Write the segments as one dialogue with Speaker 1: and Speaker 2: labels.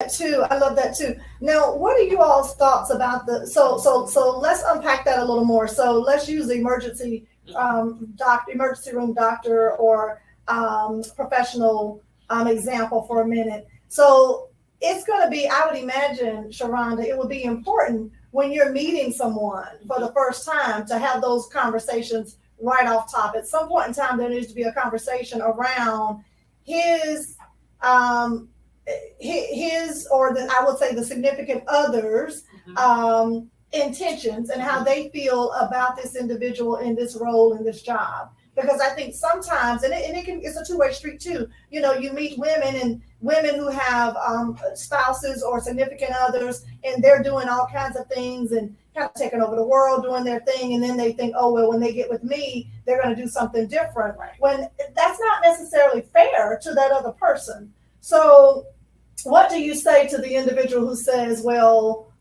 Speaker 1: too. I love that too. Now, what are you all's thoughts about so let's unpack that a little more. So let's use the emergency room doctor or professional example for a minute. So it's going to be, I would imagine, Sharonda, it would be important when you're meeting someone for the first time to have those conversations right off top. At some point in time, there needs to be a conversation around his or I would say the significant others intentions and how they feel about this individual in this role in this job. Because I think sometimes, it's a two-way street too. You know, you meet women who have spouses or significant others, and they're doing all kinds of things and kind of taking over the world, doing their thing, and then they think, oh well, when they get with me, they're going to do something different. Right. When that's not necessarily fair to that other person. So, what do you say to the individual who says, well,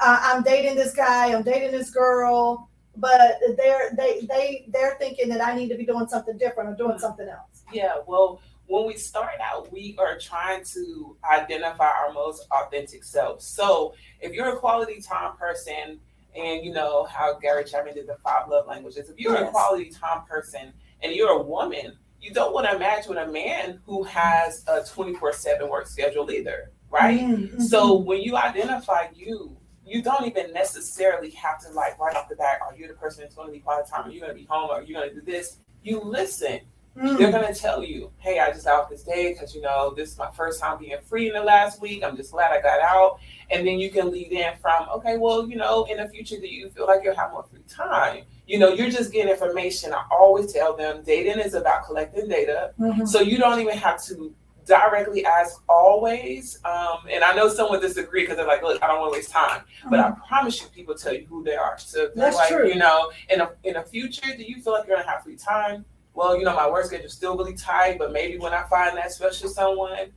Speaker 1: I'm dating this guy, I'm dating this girl, but they're thinking that I need to be doing something different or doing something else?
Speaker 2: Yeah, well, when we start out, we are trying to identify our most authentic self. So if you're a quality time person, and you know how Gary Chapman did the 5 love languages, if you're a quality time person and you're a woman, you don't want to match with a man who has a 24/7 work schedule either, right? Mm-hmm. So when you identify you don't even necessarily have to, like, right off the bat, are you the person that's going to be quality time? Are you going to be home? Are you going to do this? You listen. They're going to tell you, hey, I just got off this day because, you know, this is my first time being free in the last week. I'm just glad I got out. And then you can lead in from, okay, well, you know, in the future, do you feel like you'll have more free time? You know, you're just getting information. I always tell them dating is about collecting data. Mm-hmm. So you don't even have to directly ask always. And I know some would disagree because they're like, look, I don't want to waste time. Mm-hmm. But I promise you, people tell you who they are. So they're like, true. You know, in the future, do you feel like you're going to have free time? Well, you know, my work schedule is still really tight, but maybe when I find that special someone,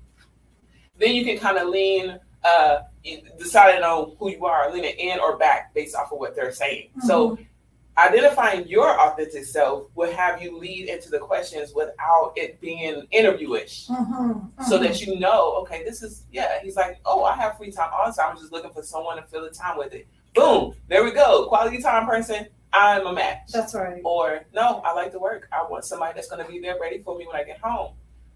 Speaker 2: then you can kind of lean, deciding on who you are, leaning in or back based off of what they're saying. Mm-hmm. So identifying your authentic self will have you lead into the questions without it being interviewish. Mm-hmm. Mm-hmm. So that you know, okay, this is, he's like, oh, I have free time all the time. I'm just looking for someone to fill the time with it. Boom, there we go. Quality time person. I'm a match.
Speaker 1: That's right.
Speaker 2: Or no, I like to work. I want somebody that's going to be there ready for me when I get home.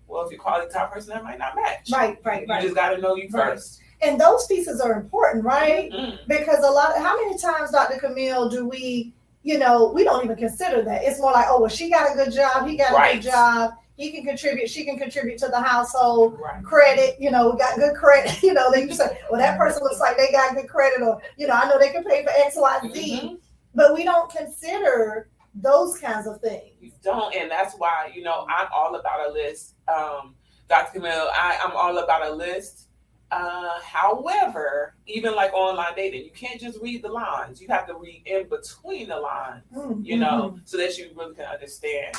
Speaker 2: Well, if you're quality time person, that might not match.
Speaker 1: Right.
Speaker 2: You just got to know you first.
Speaker 1: And those pieces are important, right? Mm-hmm. Because how many times, Dr. Camille, do we, you know, we don't even consider that. It's more like, oh, well, she got a good job. He got a good job. He can contribute. She can contribute to the household. Right. Credit, you know, we got good credit. You know, then you say, well, that person looks like they got good credit, or, you know, I know they can pay for X, Y, Z. Mm-hmm. But we don't consider those kinds of things.
Speaker 2: You don't, and that's why, you know, I'm all about a list. Dr. Camille, I'm all about a list. However, even like online dating, you can't just read the lines. You have to read in between the lines, you know, so that you really can understand